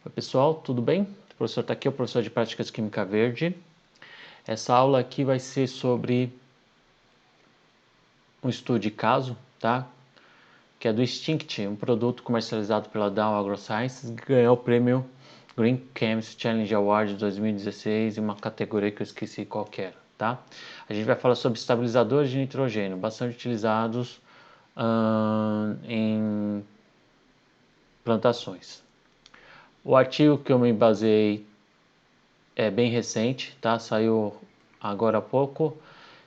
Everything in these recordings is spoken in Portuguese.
Oi pessoal, tudo bem? O professor está aqui, o professor de Práticas Química Verde. Essa aula aqui vai ser sobre um estudo de caso, tá? Que é do Extinct, um produto comercializado pela Dow AgroSciences, que ganhou o prêmio Green Chemist Challenge Award de 2016 em uma categoria que eu esqueci qual era, tá? A gente vai falar sobre estabilizadores de nitrogênio, bastante utilizados em plantações. O artigo que eu me baseei é bem recente, tá? Saiu agora há pouco,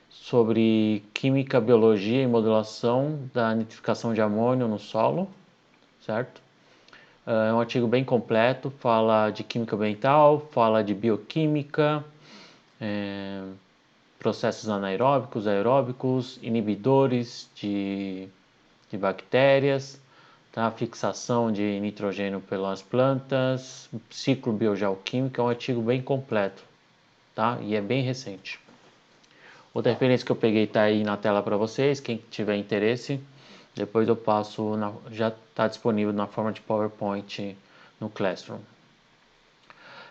sobre química, biologia e modulação da nitrificação de amônio no solo, certo? É um artigo bem completo, fala de química ambiental, fala de bioquímica, processos anaeróbicos, aeróbicos, inibidores de bactérias, tá? Fixação de nitrogênio pelas plantas, ciclo biogeoquímico, é um artigo bem completo, tá? E é bem recente. Outra referência que eu peguei está aí na tela para vocês, quem tiver interesse, depois eu passo, já está disponível na forma de PowerPoint no Classroom.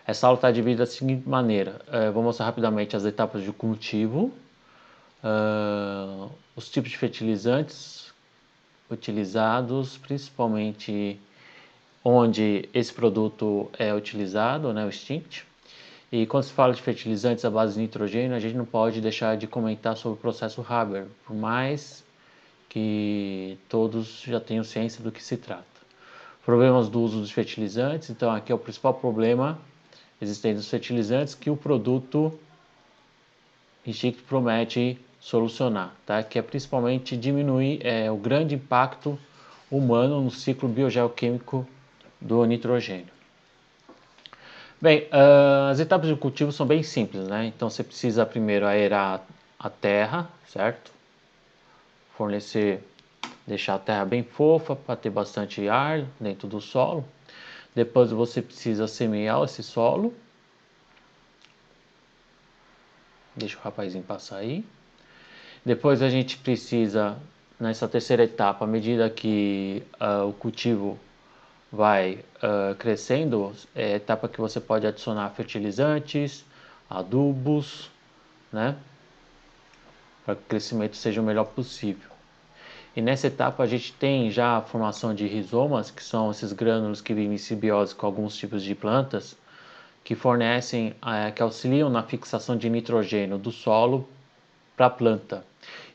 Essa aula está dividida da seguinte maneira, vou mostrar rapidamente as etapas de cultivo, os tipos de fertilizantes utilizados, principalmente onde esse produto é utilizado, né, o Extinct. E quando se fala de fertilizantes à base de nitrogênio, a gente não pode deixar de comentar sobre o processo Haber, por mais que todos já tenham ciência do que se trata. Problemas do uso dos fertilizantes, então aqui é o principal problema existente dos fertilizantes que o produto Extinct promete solucionar, tá? Que é principalmente diminuir o grande impacto humano no ciclo biogeoquímico do nitrogênio. Bem, as etapas de cultivo são bem simples, né? Então você precisa primeiro aerar a terra, certo? Fornecer, deixar a terra bem fofa para ter bastante ar dentro do solo. Depois você precisa semear esse solo. Deixa o rapazinho passar aí. Depois a gente precisa, nessa terceira etapa, à medida que o cultivo vai crescendo, é a etapa que você pode adicionar fertilizantes, adubos, né? Para que o crescimento seja o melhor possível. E nessa etapa a gente tem já a formação de rizomas, que são esses grânulos que vivem em simbiose com alguns tipos de plantas, que fornecem, que auxiliam na fixação de nitrogênio do solo para a planta.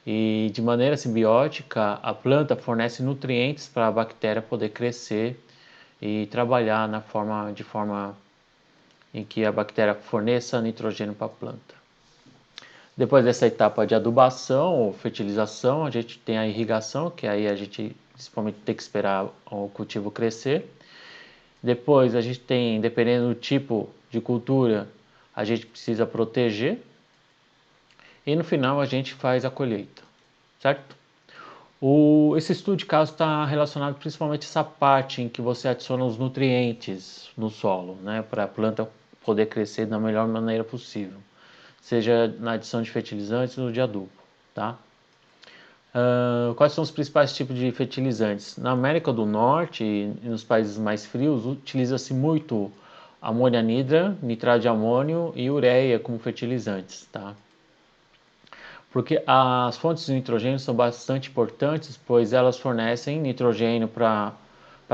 E de maneira simbiótica, a planta fornece nutrientes para a bactéria poder crescer e trabalhar de forma em que a bactéria forneça nitrogênio para a planta. Depois dessa etapa de adubação ou fertilização, a gente tem a irrigação, que aí a gente principalmente tem que esperar o cultivo crescer. Depois a gente tem, dependendo do tipo de cultura, a gente precisa proteger. E no final a gente faz a colheita, certo? Esse estudo de caso está relacionado principalmente a essa parte em que você adiciona os nutrientes no solo, né, para a planta poder crescer da melhor maneira possível, seja na adição de fertilizantes ou de adubo, tá? Quais são os principais tipos de fertilizantes? Na América do Norte e nos países mais frios, utiliza-se muito amônia anidra, nitrato de amônio e ureia como fertilizantes, tá? Porque as fontes de nitrogênio são bastante importantes, pois elas fornecem nitrogênio para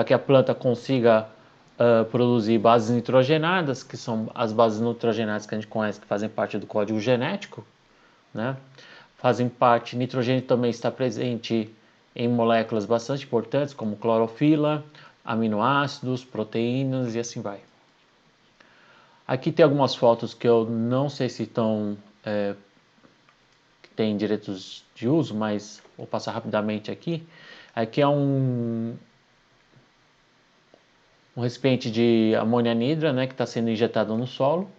que a planta consiga produzir bases nitrogenadas, que são as bases nitrogenadas que a gente conhece, que fazem parte do código genético, né? Fazem parte, nitrogênio também está presente em moléculas bastante importantes, como clorofila, aminoácidos, proteínas e assim vai. Aqui tem algumas fotos que eu não sei se estão tem direitos de uso, mas vou passar rapidamente aqui. Aqui é um recipiente de amônia anidra, né, que está sendo injetado no solo.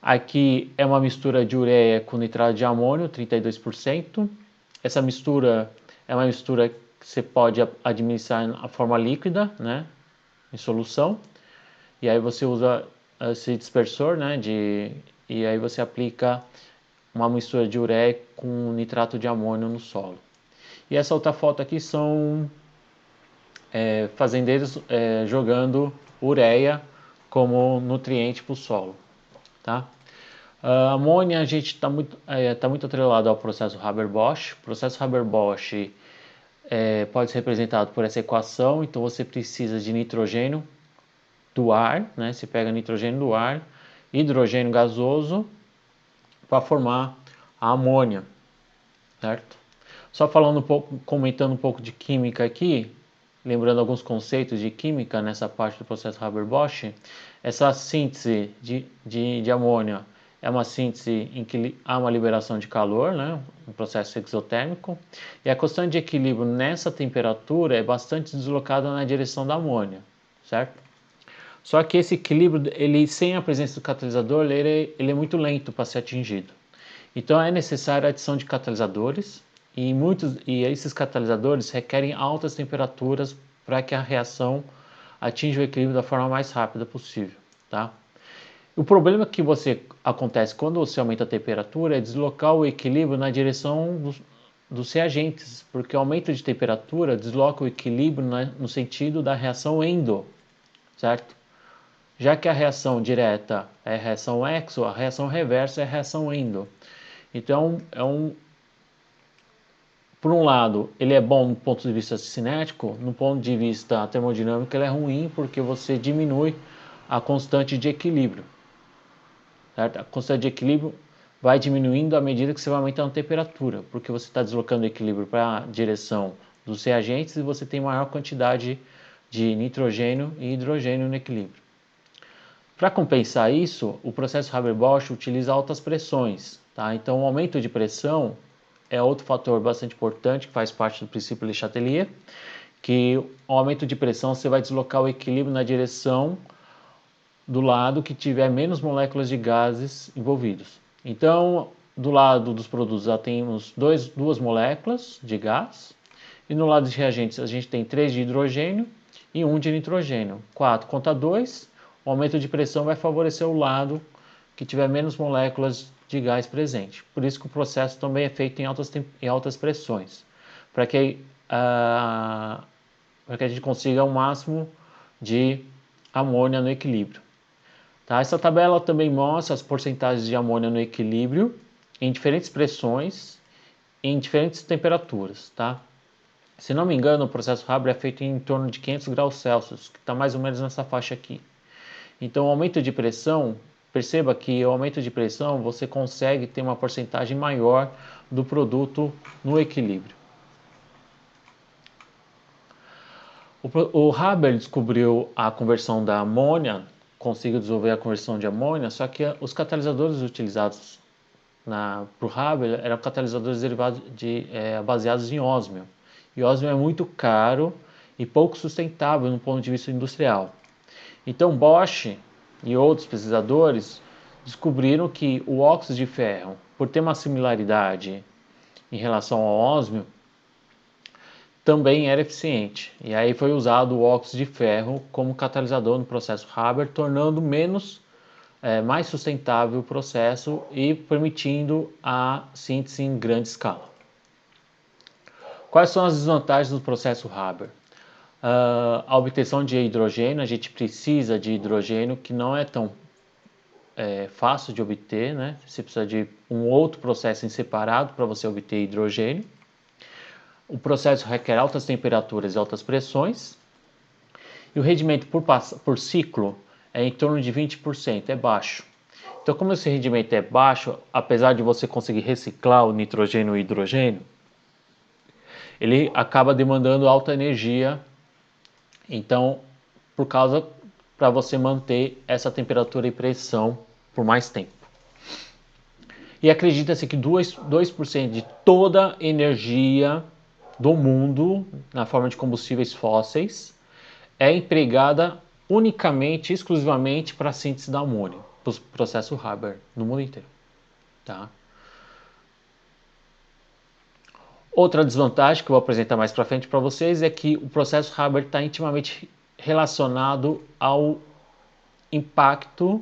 Aqui é uma mistura de ureia com nitrato de amônio, 32%. Essa mistura é uma mistura que você pode administrar na forma líquida, né, em solução. E aí você usa esse dispersor, né, e aí você aplica uma mistura de ureia com nitrato de amônio no solo. E essa outra foto aqui são fazendeiros jogando ureia como nutriente para o solo. Tá? A amônia a gente está muito atrelado ao processo Haber-Bosch. O processo Haber-Bosch pode ser representado por essa equação, então você precisa de nitrogênio do ar, né? Você pega nitrogênio do ar, hidrogênio gasoso para formar a amônia, certo? Só falando um pouco, comentando um pouco de química aqui, lembrando alguns conceitos de química nessa parte do processo Haber-Bosch, essa síntese de amônia é uma síntese em que há uma liberação de calor, né? Um processo exotérmico, e a constante de equilíbrio nessa temperatura é bastante deslocada na direção da amônia, certo? Só que esse equilíbrio, ele sem a presença do catalisador, ele é muito lento para ser atingido. Então é necessária a adição de catalisadores e esses catalisadores requerem altas temperaturas para que a reação atinja o equilíbrio da forma mais rápida possível, tá? O problema que acontece quando você aumenta a temperatura é deslocar o equilíbrio na direção dos reagentes, porque o aumento de temperatura desloca o equilíbrio no sentido da reação endo, certo? Já que a reação direta é a reação exo, a reação reversa é a reação endo. Então, por um lado, ele é bom do ponto de vista cinético, no ponto de vista termodinâmico ele é ruim porque você diminui a constante de equilíbrio. Certo? A constante de equilíbrio vai diminuindo à medida que você vai aumentando a temperatura, porque você está deslocando o equilíbrio para a direção dos reagentes e você tem maior quantidade de nitrogênio e hidrogênio no equilíbrio. Para compensar isso, o processo Haber-Bosch utiliza altas pressões. Tá? Então, o aumento de pressão é outro fator bastante importante que faz parte do princípio Le Chatelier, que o aumento de pressão você vai deslocar o equilíbrio na direção do lado que tiver menos moléculas de gases envolvidos. Então, do lado dos produtos já temos duas moléculas de gás, e no lado dos reagentes a gente tem 3 de hidrogênio e 1 de nitrogênio. 4 contra 2, o aumento de pressão vai favorecer o lado que tiver menos moléculas de gás presente. Por isso que o processo também é feito em altas pressões, para que a gente consiga o máximo de amônia no equilíbrio. Tá? Essa tabela também mostra as porcentagens de amônia no equilíbrio em diferentes pressões e em diferentes temperaturas. Tá? Se não me engano, o processo Haber é feito em torno de 500 graus Celsius, que está mais ou menos nessa faixa aqui. Então, o aumento de pressão, perceba que o aumento de pressão você consegue ter uma porcentagem maior do produto no equilíbrio. O Haber descobriu a conversão da amônia, conseguiu desenvolver a conversão de amônia, só que os catalisadores utilizados para o Haber eram catalisadores baseados em ósmio. E ósmio é muito caro e pouco sustentável no ponto de vista industrial. Então Bosch e outros pesquisadores descobriram que o óxido de ferro, por ter uma similaridade em relação ao ósmio, também era eficiente. E aí foi usado o óxido de ferro como catalisador no processo Haber, tornando mais sustentável o processo e permitindo a síntese em grande escala. Quais são as desvantagens do processo Haber? A obtenção de hidrogênio, a gente precisa de hidrogênio que não é tão fácil de obter, né? Você precisa de um outro processo em separado para você obter hidrogênio. O processo requer altas temperaturas e altas pressões. E o rendimento por ciclo é em torno de 20%, é baixo. Então, como esse rendimento é baixo, apesar de você conseguir reciclar o nitrogênio e o hidrogênio, ele acaba demandando alta energia. Então, para você manter essa temperatura e pressão por mais tempo. E acredita-se que 2% de toda a energia do mundo, na forma de combustíveis fósseis, é empregada unicamente, exclusivamente para a síntese da amônia, para o processo Haber, no mundo inteiro. Tá? Outra desvantagem que eu vou apresentar mais para frente para vocês é que o processo Haber está intimamente relacionado ao impacto,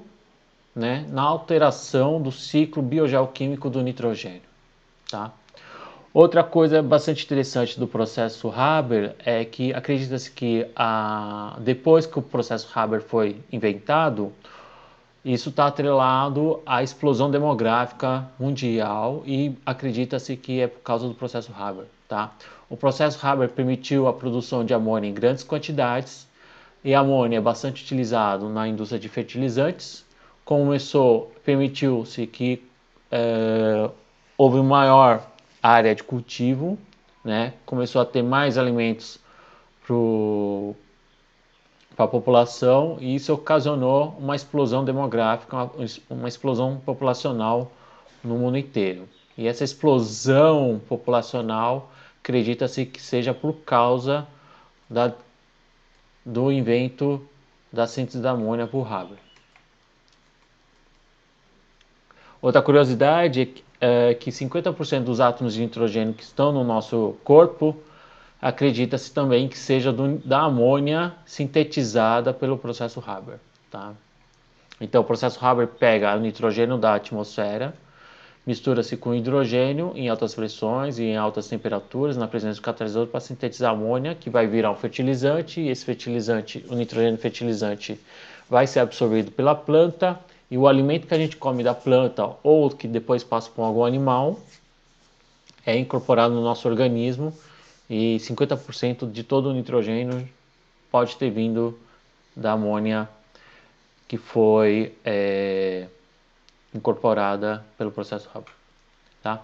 né, na alteração do ciclo biogeoquímico do nitrogênio. Tá? Outra coisa bastante interessante do processo Haber é que acredita-se que depois que o processo Haber foi inventado, isso está atrelado à explosão demográfica mundial e acredita-se que é por causa do processo Haber. Tá? O processo Haber permitiu a produção de amônia em grandes quantidades e a amônia é bastante utilizado na indústria de fertilizantes. Permitiu-se que houve maior área de cultivo, né? Começou a ter mais alimentos para a população e isso ocasionou uma explosão demográfica, uma explosão populacional no mundo inteiro. E essa explosão populacional acredita-se que seja por causa do invento da síntese da amônia por Haber. Outra curiosidade é que 50% dos átomos de nitrogênio que estão no nosso corpo acredita-se também que seja da amônia sintetizada pelo processo Haber. Tá? Então, o processo Haber pega o nitrogênio da atmosfera, mistura-se com hidrogênio em altas pressões e em altas temperaturas, na presença do catalisador, para sintetizar amônia, que vai virar um fertilizante, e esse fertilizante, o nitrogênio fertilizante, vai ser absorvido pela planta, e o alimento que a gente come da planta, ou que depois passa por algum animal, é incorporado no nosso organismo, e 50% de todo o nitrogênio pode ter vindo da amônia que foi incorporada pelo processo Haber. Tá?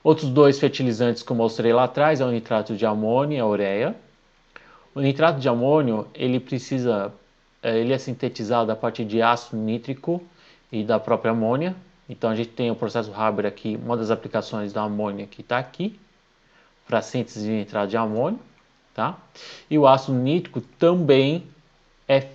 Outros dois fertilizantes que eu mostrei lá atrás é o nitrato de amônio e a ureia. O nitrato de amônio ele é sintetizado a partir de ácido nítrico e da própria amônia. Então a gente tem o processo Haber aqui, uma das aplicações da amônia que está aqui, para síntese de nitrato de amônio. Tá? E o ácido nítrico também é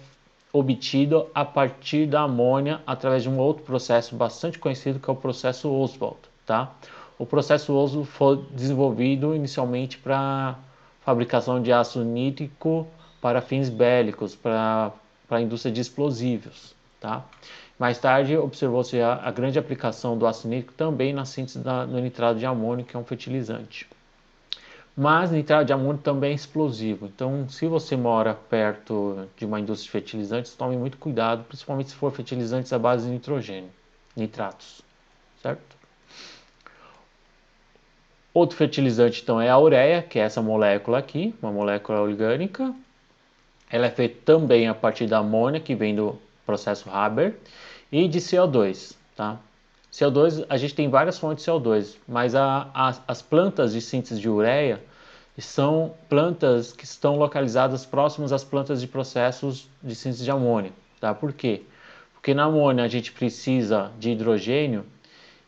obtido a partir da amônia através de um outro processo bastante conhecido que é o processo Ostwald. Tá? O processo Ostwald foi desenvolvido inicialmente para fabricação de ácido nítrico para fins bélicos, para a indústria de explosivos. Tá? Mais tarde observou-se a grande aplicação do ácido nítrico também na síntese do nitrato de amônio, que é um fertilizante. Mas nitrato de amônio também é explosivo, então se você mora perto de uma indústria de fertilizantes, tome muito cuidado, principalmente se for fertilizantes à base de nitrogênio, nitratos, certo? Outro fertilizante então é a ureia, que é essa molécula aqui, uma molécula orgânica. Ela é feita também a partir da amônia, que vem do processo Haber, e de CO2, tá? CO2, a gente tem várias fontes de CO2, mas as plantas de síntese de ureia são plantas que estão localizadas próximas às plantas de processos de síntese de amônia. Tá? Por quê? Porque na amônia a gente precisa de hidrogênio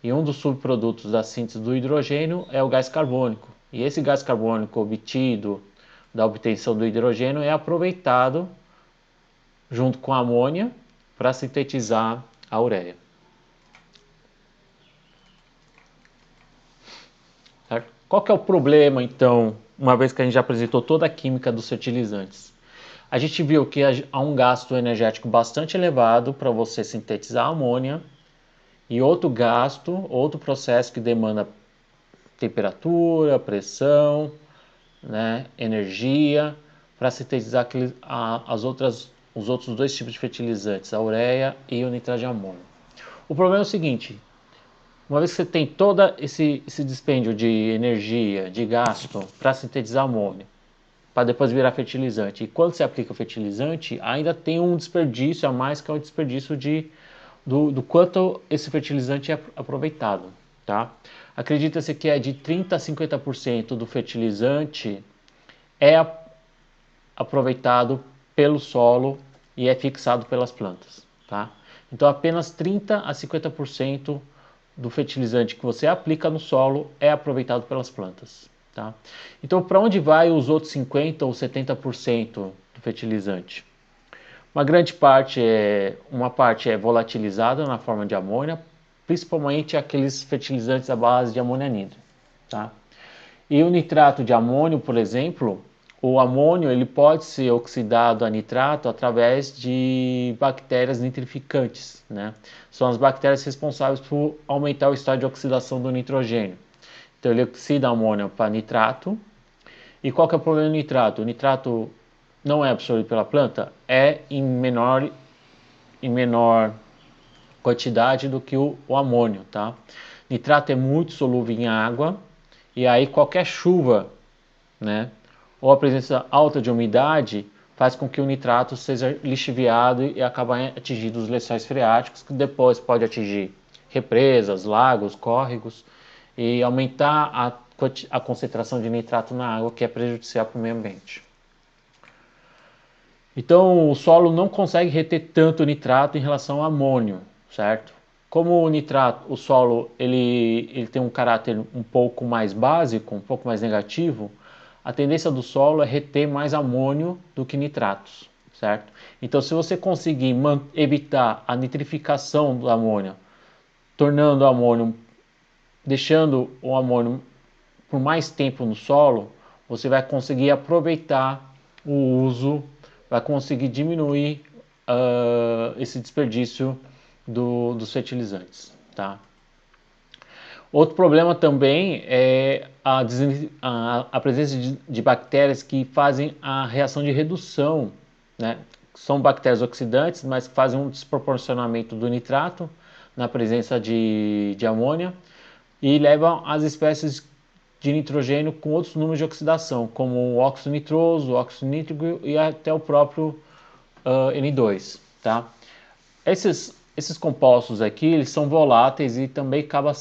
e um dos subprodutos da síntese do hidrogênio é o gás carbônico. E esse gás carbônico obtido da obtenção do hidrogênio é aproveitado junto com a amônia para sintetizar a ureia. Certo? Qual que é o problema, então, uma vez que a gente já apresentou toda a química dos fertilizantes? A gente viu que há um gasto energético bastante elevado para você sintetizar a amônia e outro processo que demanda temperatura, pressão, né, energia, para sintetizar os outros dois tipos de fertilizantes, a ureia e o nitrato de amônio. O problema é o seguinte: uma vez que você tem todo esse dispêndio de energia, de gasto para sintetizar amônio, para depois virar fertilizante, e quando você aplica o fertilizante, ainda tem um desperdício a mais, que é o desperdício do quanto esse fertilizante é aproveitado. Tá? Acredita-se que é de 30% a 50% do fertilizante é aproveitado pelo solo e é fixado pelas plantas. Tá? Então apenas 30% a 50% do fertilizante que você aplica no solo é aproveitado pelas plantas. Tá? Então, para onde vai os outros 50% ou 70% do fertilizante? Uma parte é volatilizada na forma de amônia, principalmente aqueles fertilizantes à base de amônia anidra. Tá? E o nitrato de amônio, por exemplo, o amônio ele pode ser oxidado a nitrato através de bactérias nitrificantes, né? São as bactérias responsáveis por aumentar o estado de oxidação do nitrogênio. Então ele oxida amônio para nitrato. E qual que é o problema do nitrato? O nitrato não é absorvido pela planta, é em menor quantidade do que o amônio, tá? Nitrato é muito solúvel em água e aí qualquer chuva, né, ou a presença alta de umidade faz com que o nitrato seja lixiviado e acabe atingindo os lençóis freáticos, que depois pode atingir represas, lagos, córregos e aumentar a concentração de nitrato na água, que é prejudicial para o meio ambiente. Então, o solo não consegue reter tanto nitrato em relação ao amônio, certo? Como o nitrato, o solo ele tem um caráter um pouco mais básico, um pouco mais negativo, a tendência do solo é reter mais amônio do que nitratos, certo? Então, se você conseguir evitar a nitrificação do amônio, tornando o amônio, deixando o amônio por mais tempo no solo, você vai conseguir aproveitar o uso, vai conseguir diminuir esse desperdício dos fertilizantes, tá? Outro problema também é a presença de bactérias que fazem a reação de redução, né? São bactérias oxidantes, mas que fazem um desproporcionamento do nitrato na presença de amônia e levam as espécies de nitrogênio com outros números de oxidação, como o óxido nitroso, o óxido nítrico e até o próprio N2, tá? Esses compostos aqui, eles são voláteis e também acabam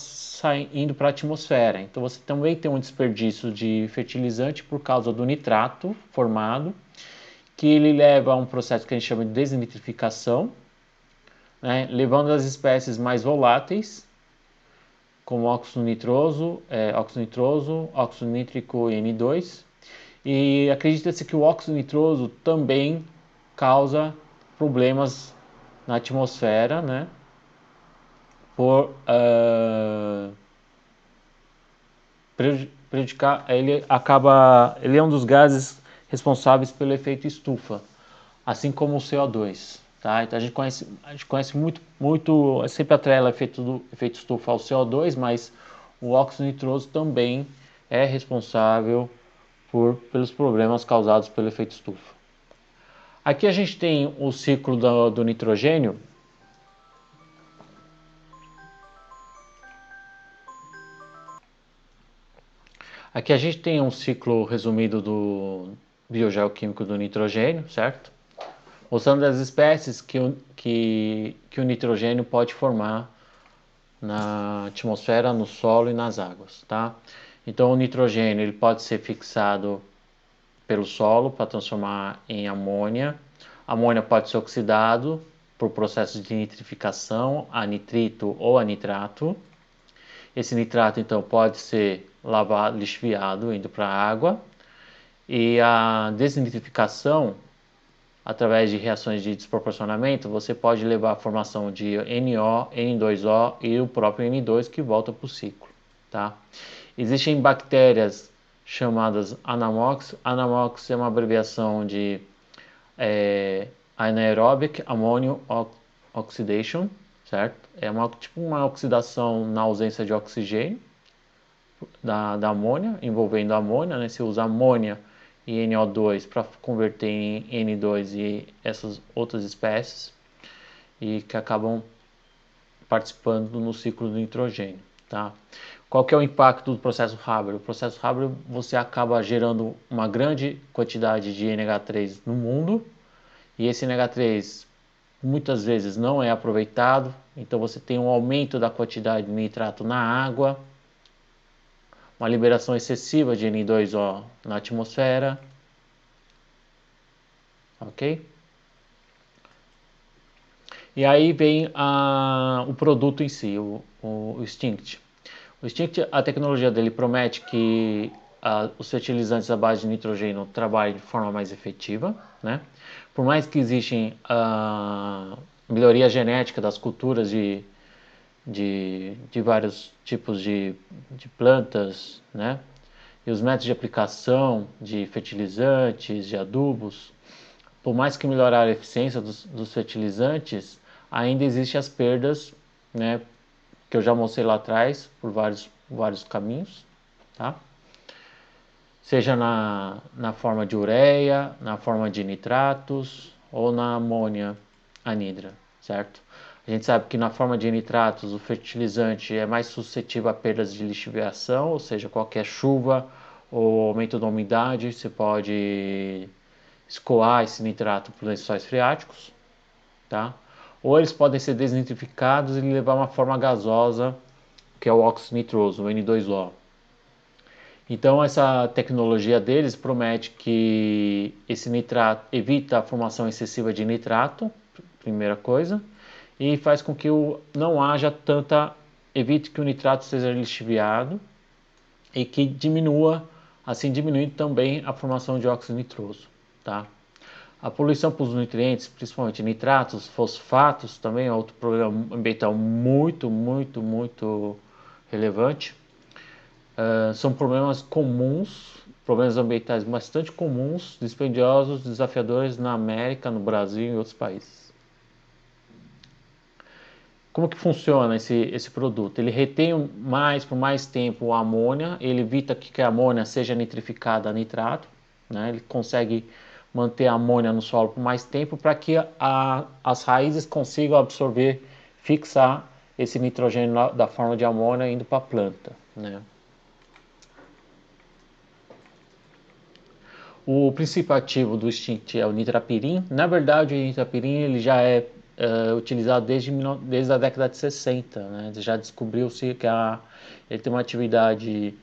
indo para a atmosfera. Então você também tem um desperdício de fertilizante por causa do nitrato formado, que ele leva a um processo que a gente chama de desnitrificação, né, levando as espécies mais voláteis, como óxido nitroso, óxido nítrico e N2. E acredita-se que o óxido nitroso também causa problemas na atmosfera, né? Por prejudicar, ele é um dos gases responsáveis pelo efeito estufa, assim como o CO2, tá? Então a gente conhece muito, sempre atrela o efeito estufa ao CO2, mas o óxido nitroso também é responsável pelos problemas causados pelo efeito estufa. Aqui a gente tem o ciclo do nitrogênio. Aqui a gente tem um ciclo resumido do biogeoquímico do nitrogênio, certo? Mostrando as espécies que o nitrogênio pode formar na atmosfera, no solo e nas águas, tá? Então o nitrogênio ele pode ser fixado pelo solo para transformar em amônia. A amônia pode ser oxidado por processo de nitrificação a nitrito ou a nitrato. Esse nitrato então pode ser lavado, lixiviado, indo para a água. E a desnitrificação, através de reações de desproporcionamento, você pode levar à formação de NO, N2O e o próprio N2 que volta para o ciclo, tá? Existem bactérias chamadas Anamox. Anamox é uma abreviação de Anaerobic Ammonium Oxidation, certo? É tipo uma oxidação na ausência de oxigênio da amônia, envolvendo a amônia, né? Você usa amônia e NO2 para converter em N2 e essas outras espécies e que acabam participando no ciclo do nitrogênio, tá? Qual que é o impacto do processo Haber? O processo Haber, você acaba gerando uma grande quantidade de NH3 no mundo e esse NH3 muitas vezes não é aproveitado, então você tem um aumento da quantidade de nitrato na água, uma liberação excessiva de N2O na atmosfera, ok? E aí vem o produto em si, o Stinct. O Stinct, a tecnologia dele promete que os fertilizantes à base de nitrogênio trabalhem de forma mais efetiva, né? Por mais que existem melhoria genética das culturas de vários tipos de plantas, né? E os métodos de aplicação de fertilizantes, de adubos, por mais que melhorar a eficiência dos fertilizantes, ainda existem as perdas, né? Que eu já mostrei lá atrás, por vários caminhos, tá? Seja na forma de ureia, na forma de nitratos ou na amônia anidra, certo? A gente sabe que na forma de nitratos o fertilizante é mais suscetível a perdas de lixiviação, ou seja, qualquer chuva ou aumento da umidade, você pode escoar esse nitrato para os lençóis freáticos, tá? Ou eles podem ser desnitrificados e levar uma forma gasosa, que é o óxido nitroso, o N2O. Então essa tecnologia deles promete que esse nitrato evita a formação excessiva de nitrato, primeira coisa, e faz com que não haja tanta, evite que o nitrato seja lixiviado e que diminua, assim diminuindo também a formação de óxido nitroso, tá? A poluição por nutrientes, principalmente nitratos, fosfatos, também é outro problema ambiental muito relevante. São problemas comuns, problemas ambientais bastante comuns, dispendiosos, desafiadores na América, no Brasil e em outros países. Como que funciona esse produto? Ele retém por mais tempo a amônia, ele evita que a amônia seja nitrificada a nitrato, né? Ele consegue manter a amônia no solo por mais tempo para que as raízes consigam absorver, fixar esse nitrogênio da forma de amônia indo para a planta, né? O princípio ativo do extinct é o nitrapirim. Na verdade, o nitrapirim ele já é utilizado desde a década de 60. Né? Já descobriu-se que ele tem uma atividade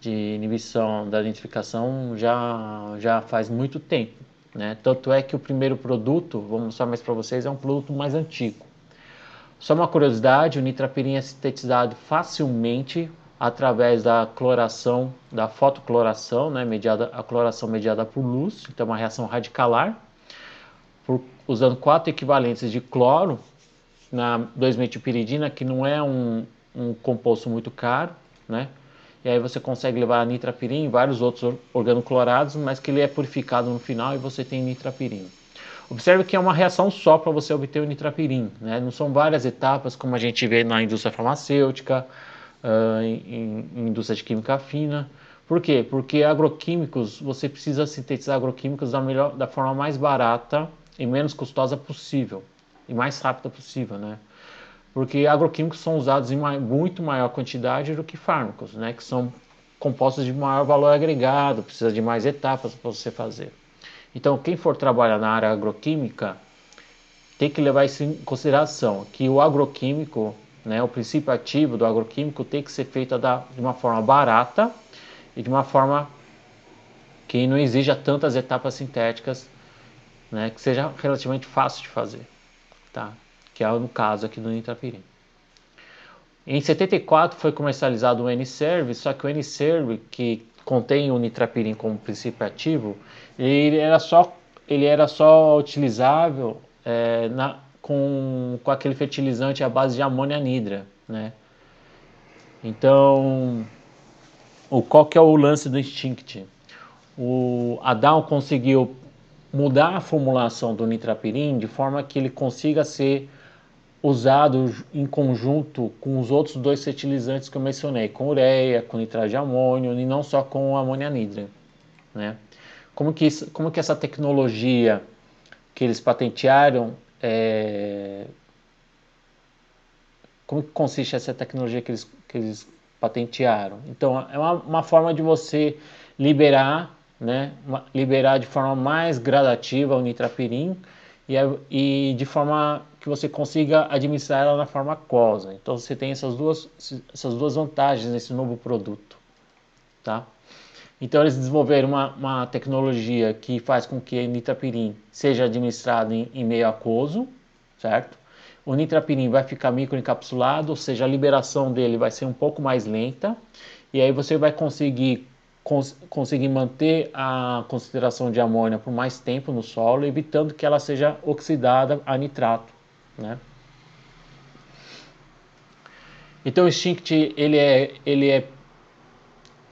de inibição da nitrificação já faz muito tempo. Né? Tanto é que o primeiro produto, vou mostrar mais para vocês, é um produto mais antigo. Só uma curiosidade, o nitrapirim é sintetizado facilmente através da cloração, da fotocloração, né, a cloração mediada por luz, então uma reação radicalar, usando 4 equivalentes de cloro na 2-metilpiridina, que não é um composto muito caro, né? E aí você consegue levar a nitrapirim e vários outros organoclorados, mas que ele é purificado no final e você tem nitrapirim. Observe que é uma reação só para você obter o nitrapirim, né? Não são várias etapas como a gente vê na indústria farmacêutica, em indústria de química fina. Por quê? Porque agroquímicos, você precisa sintetizar agroquímicos da forma mais barata e menos custosa possível, e mais rápida possível, né? Porque agroquímicos são usados em muito maior quantidade do que fármacos, né? Que são compostos de maior valor agregado, precisa de mais etapas para você fazer. Então, quem for trabalhar na área agroquímica tem que levar isso em consideração, que o agroquímico, né, o princípio ativo do agroquímico tem que ser feito de uma forma barata e de uma forma que não exija tantas etapas sintéticas, né, que seja relativamente fácil de fazer, tá? Que é no caso aqui do nitrapirim. Em 74 foi comercializado o N-Serve, só que o N-Serve, que contém o nitrapirim como princípio ativo, ele era só utilizável com aquele fertilizante à base de amônia anidra, né? Então, qual que é o lance do Instinct? A Dow conseguiu mudar a formulação do nitrapirim de forma que ele consiga ser usado em conjunto com os outros 2 fertilizantes que eu mencionei, com ureia, com nitrato de amônio e não só com amônia anidra, né? Como que essa tecnologia que eles patentearam, como que consiste essa tecnologia que eles patentearam? Então, é uma forma de você liberar, né, liberar de forma mais gradativa o nitrapirim e de forma que você consiga administrar ela na forma aquosa. Então, você tem essas duas vantagens nesse novo produto, tá? Então eles desenvolveram uma tecnologia que faz com que o nitrapirim seja administrado em meio aquoso, certo? O nitrapirim vai ficar microencapsulado, ou seja, a liberação dele vai ser um pouco mais lenta, e aí você vai conseguir manter a concentração de amônia por mais tempo no solo, evitando que ela seja oxidada a nitrato, né? Então o Instinct ele é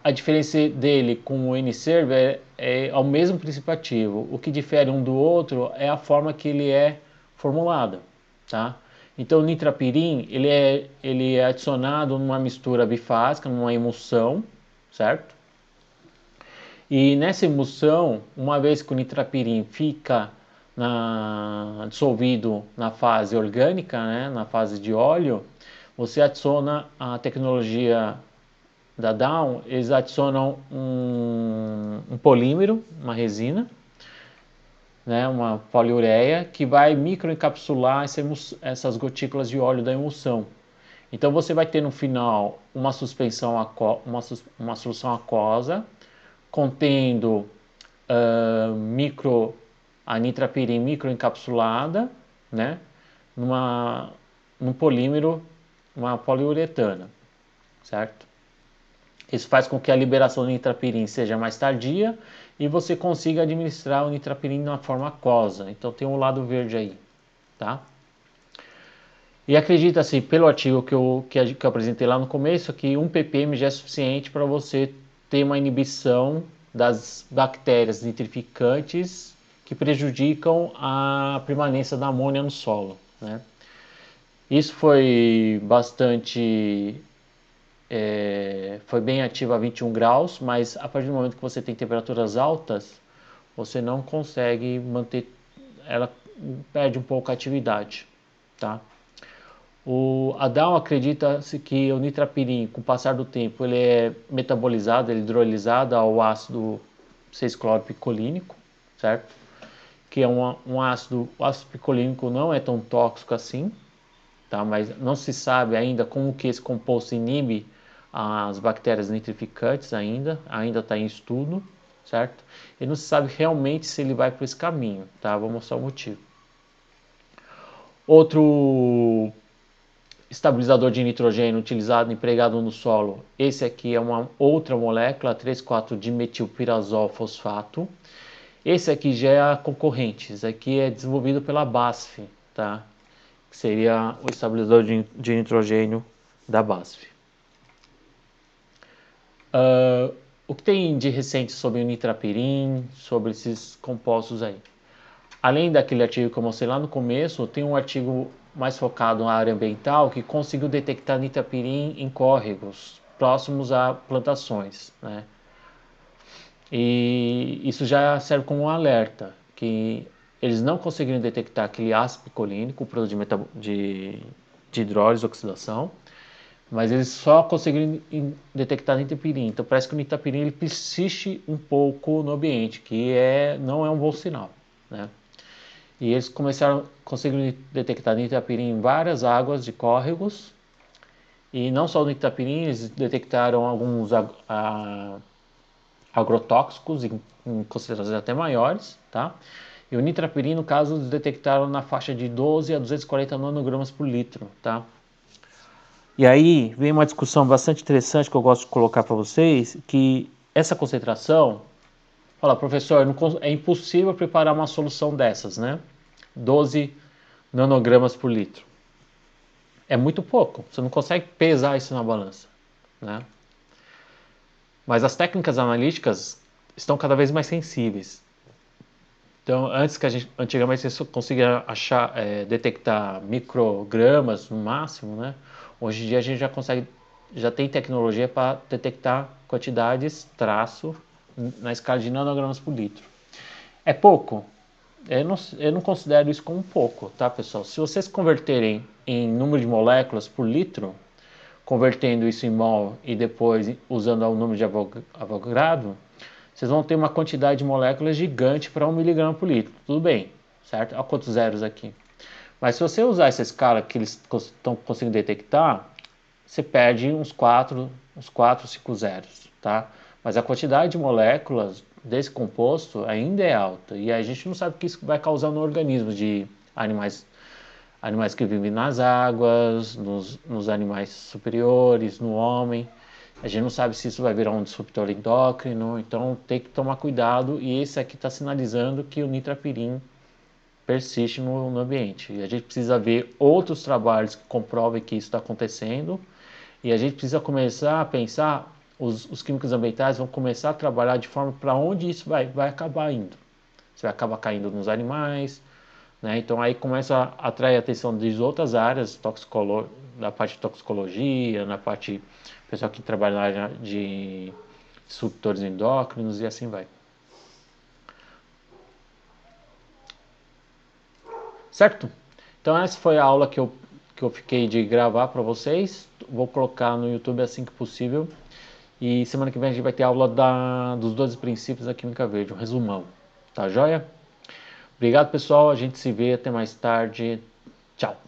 a diferença dele com o N-Serve é o mesmo princípio ativo. O que difere um do outro é a forma que ele é formulado, tá? Então o nitrapirim ele é adicionado numa mistura bifásica, numa emulsão, certo? E nessa emulsão, uma vez que o nitrapirim fica dissolvido na fase orgânica, né, na fase de óleo, você adiciona a tecnologia da Dow, eles adicionam um polímero, uma resina, né, uma poliureia, que vai microencapsular essas gotículas de óleo da emulsão. Então você vai ter no final uma suspensão, uma solução aquosa, contendo a nitrapirim microencapsulada, né, num polímero, uma poliuretana, certo? Isso faz com que a liberação do nitrapirim seja mais tardia e você consiga administrar o nitrapirim de uma forma aquosa. Então tem um lado verde aí, tá? E acredita-se, pelo artigo que eu apresentei lá no começo, que 1 ppm já é suficiente para você ter uma inibição das bactérias nitrificantes que prejudicam a permanência da amônia no solo, né? Isso foi foi bem ativo a 21 graus, mas a partir do momento que você tem temperaturas altas, você não consegue manter, ela perde um pouco a atividade, tá? A Dow acredita-se que o nitrapirim, com o passar do tempo, ele é metabolizado, ele é hidrolisado ao ácido 6-cloro-picolínico, certo? Que é um ácido, o ácido picolínico não é tão tóxico assim, tá? Mas não se sabe ainda como que esse composto inibe as bactérias nitrificantes ainda está em estudo, certo? E não se sabe realmente se ele vai por esse caminho, tá? Vou mostrar o motivo. Outro estabilizador de nitrogênio utilizado, empregado no solo, esse aqui é uma outra molécula, 3,4-dimetilpirazol fosfato. Esse aqui já é a concorrente, esse aqui é desenvolvido pela BASF, tá? Que seria o estabilizador de nitrogênio da BASF. O que tem de recente sobre o nitrapirim, sobre esses compostos aí? Além daquele artigo que eu mostrei lá no começo, tem um artigo mais focado na área ambiental que conseguiu detectar nitrapirim em córregos próximos a plantações, né? E isso já serve como um alerta, que eles não conseguiram detectar aquele ácido picolínico, o produto de hidrólise, oxidação, mas eles só conseguiram detectar nitrapirim. Então parece que o nitrapirim ele persiste um pouco no ambiente, que não é um bom sinal, né? E eles conseguiram detectar nitrapirim em várias águas de córregos, e não só o nitrapirim, eles detectaram alguns agrotóxicos em concentrações até maiores, tá? E o nitrapirim, no caso, eles detectaram na faixa de 12 a 240 nanogramas por litro, tá? E aí vem uma discussão bastante interessante que eu gosto de colocar para vocês, que essa concentração, fala, professor, é impossível preparar uma solução dessas, né? 12 nanogramas por litro. É muito pouco, você não consegue pesar isso na balança, né? Mas as técnicas analíticas estão cada vez mais sensíveis. Então, antigamente você conseguia detectar microgramas no máximo, né? Hoje em dia a gente já tem tecnologia para detectar quantidades, na escala de nanogramas por litro. É pouco? Eu não considero isso como pouco, tá, pessoal? Se vocês converterem em número de moléculas por litro, convertendo isso em mol e depois usando o número de Avogadro, vocês vão ter uma quantidade de moléculas gigante para 1 miligrama por litro. Tudo bem, certo? Olha quantos zeros aqui. Mas se você usar essa escala que eles estão conseguindo detectar, você perde uns 4, 5 zeros, tá? Mas a quantidade de moléculas desse composto ainda é alta. E a gente não sabe o que isso vai causar no organismo de animais que vivem nas águas, nos animais superiores, no homem. A gente não sabe se isso vai virar um disruptor endócrino, então tem que tomar cuidado. E esse aqui está sinalizando que o nitrapirim persiste no ambiente. E a gente precisa ver outros trabalhos que comprovem que isso está acontecendo. E a gente precisa começar a pensar, os químicos ambientais vão começar a trabalhar de forma para onde isso vai acabar indo. Você vai acabar caindo nos animais, né? Então aí começa a atrair a atenção de outras áreas, da parte de toxicologia, na parte pessoal que trabalha na área disruptores endócrinos e assim vai. Certo? Então essa foi a aula que eu fiquei de gravar para vocês. Vou colocar no YouTube assim que possível. E semana que vem a gente vai ter aula dos 12 princípios da Química Verde, um resumão. Tá joia? Obrigado, pessoal. A gente se vê. Até mais tarde. Tchau.